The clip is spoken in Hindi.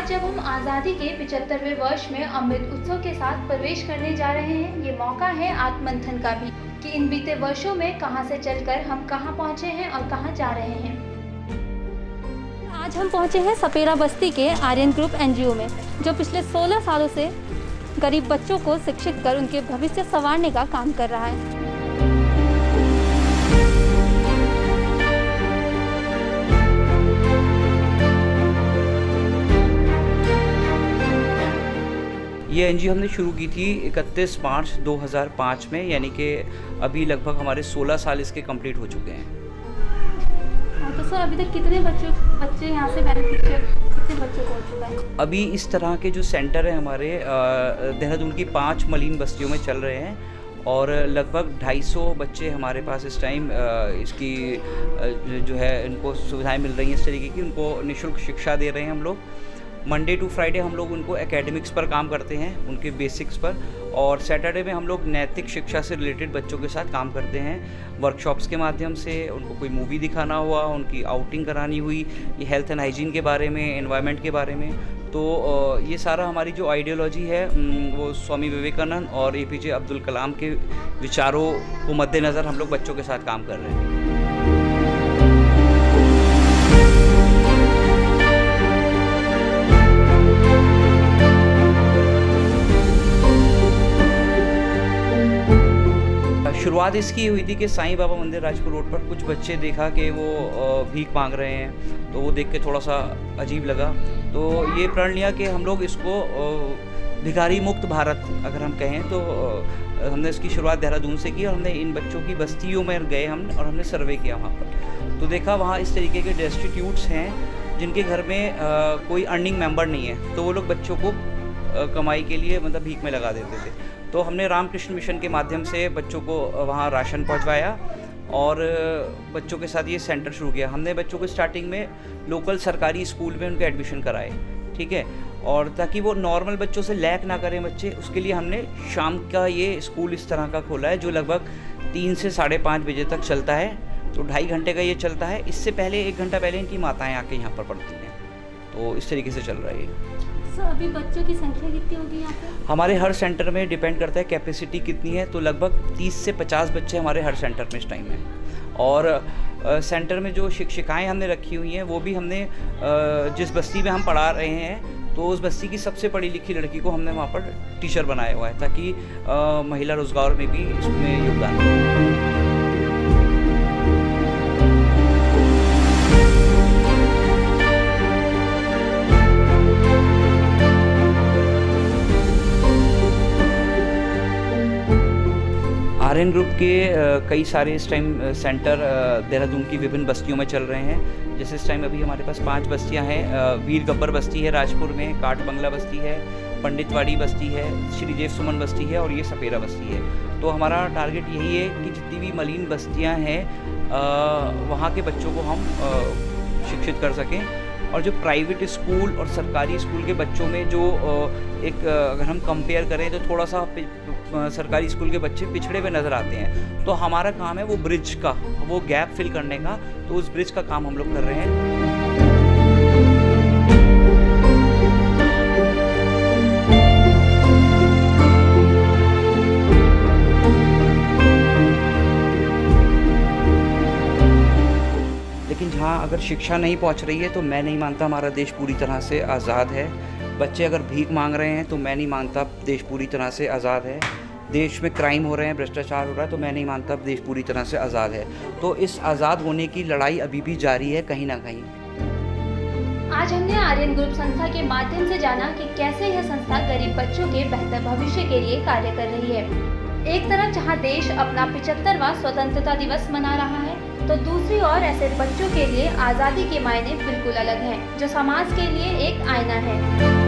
जब हम आज़ादी के 75वें वर्ष में अमृत उत्सव के साथ प्रवेश करने जा रहे हैं, ये मौका है आत्ममंथन का भी कि इन बीते वर्षों में कहां से चलकर हम कहां पहुंचे हैं और कहां जा रहे हैं। आज हम पहुंचे हैं सपेरा बस्ती के आर्यन ग्रुप एनजीओ में, जो पिछले 16 सालों से गरीब बच्चों को शिक्षित कर उनके भविष्य संवारने का काम कर रहा है। ये एनजीओ हमने शुरू की थी 31 मार्च 2005 में, यानी कि अभी लगभग हमारे 16 साल इसके कंप्लीट हो चुके हैं। तो सर अभी तक कितने बच्चे यहाँ से बेनिफिशियल कितने बच्चों को हो चुका है? अभी इस तरह के जो सेंटर हैं हमारे देहरादून की 5 मलिन बस्तियों में चल रहे हैं और लगभग 250 बच्चे हमारे पास इस टाइम इसकी जो है इनको सुविधाएं मिल रही हैं इस तरीके की। उनको निःशुल्क शिक्षा दे रहे हैं हम लोग। मंडे टू फ्राइडे हम लोग उनको एकेडमिक्स पर काम करते हैं, उनके बेसिक्स पर, और सैटरडे में हम लोग नैतिक शिक्षा से रिलेटेड बच्चों के साथ काम करते हैं वर्कशॉप्स के माध्यम से। उनको कोई मूवी दिखाना हुआ, उनकी आउटिंग करानी हुई, ये हेल्थ एंड हाइजीन के बारे में, एनवायरनमेंट के बारे में। तो ये सारा हमारी जो आइडियोलॉजी है वो स्वामी विवेकानंद और एपीजे अब्दुल कलाम के विचारों को मद्देनज़र हम लोग बच्चों के साथ काम कर रहे हैं। शुरुआत इसकी हुई थी कि साईं बाबा मंदिर राजपुर रोड पर कुछ बच्चे देखा कि वो भीख मांग रहे हैं, तो वो देख के थोड़ा सा अजीब लगा। तो ये प्रण लिया कि हम लोग इसको भिखारी मुक्त भारत अगर हम कहें तो हमने इसकी शुरुआत देहरादून से की और हमने इन बच्चों की बस्तियों में गए हम और हमने सर्वे किया वहाँ पर। तो देखा वहाँ इस तरीके के डेस्टिट्यूट्स हैं जिनके घर में कोई अर्निंग मेंबर नहीं है, तो वो लोग बच्चों को कमाई के लिए मतलब भीख में लगा देते थे। तो हमने रामकृष्ण मिशन के माध्यम से बच्चों को वहाँ राशन पहुँचवाया और बच्चों के साथ ये सेंटर शुरू किया। हमने बच्चों को स्टार्टिंग में लोकल सरकारी स्कूल में उनके एडमिशन कराए, ठीक है, और ताकि वो नॉर्मल बच्चों से लैक ना करें बच्चे, उसके लिए हमने शाम का ये स्कूल इस तरह का खोला है जो लगभग 3 से 5:30 बजे तक चलता है। तो 2.5 घंटे का ये चलता है। इससे पहले 1 घंटा पहले इनकी माताएँ आके यहाँ पर पढ़ती हैं। तो इस तरीके से चल रहा है ये। अभी बच्चों की संख्या कितनी होगी यहाँ पे? हमारे हर सेंटर में डिपेंड करता है कैपेसिटी कितनी है, तो लगभग 30 से 50 बच्चे हमारे हर सेंटर में इस टाइम में। और सेंटर में जो शिक्षिकाएं हमने रखी हुई हैं वो भी हमने जिस बस्ती में हम पढ़ा रहे हैं तो उस बस्ती की सबसे पढ़ी लिखी लड़की को हमने वहाँ पर टीचर बनाया हुआ है ताकि महिला रोजगार में भी इसमें योगदान हो। आर्यन ग्रुप के कई सारे इस टाइम सेंटर देहरादून की विभिन्न बस्तियों में चल रहे हैं। जैसे इस टाइम अभी हमारे पास 5 बस्तियां हैं। वीर गब्बर बस्ती है राजपुर में, काठ बंगला बस्ती है, पंडितवाड़ी बस्ती है, श्री देव सुमन बस्ती है और ये सपेरा बस्ती है। तो हमारा टारगेट यही है कि जितनी भी मलिन बस्तियां हैं वहाँ के बच्चों को हम शिक्षित कर सकें। और जो प्राइवेट स्कूल और सरकारी स्कूल के बच्चों में जो एक अगर हम कंपेयर करें तो थोड़ा सा सरकारी स्कूल के बच्चे पिछड़े हुए नज़र आते हैं। तो हमारा काम है वो ब्रिज का, वो गैप फिल करने का। तो उस ब्रिज का काम हम लोग कर रहे हैं। लेकिन जहाँ अगर शिक्षा नहीं पहुँच रही है तो मैं नहीं मानता हमारा देश पूरी तरह से आज़ाद है। बच्चे अगर भीख मांग रहे हैं तो मैं नहीं मानता देश पूरी तरह से आज़ाद है। देश में क्राइम हो रहे हैं, भ्रष्टाचार हो रहा है, तो मैं नहीं मानता देश पूरी तरह से आज़ाद है। तो इस आज़ाद होने की लड़ाई अभी भी जारी है कहीं ना कहीं। आज हमने आर्यन ग्रुप संस्था के माध्यम से जाना कि कैसे यह संस्था गरीब बच्चों के बेहतर भविष्य के लिए कार्य कर रही है। एक तरफ जहां देश अपना 75वां स्वतंत्रता दिवस मना रहा है, तो दूसरी ओर ऐसे बच्चों के लिए आज़ादी के मायने बिल्कुल अलग हैं, जो समाज के लिए एक आईना है।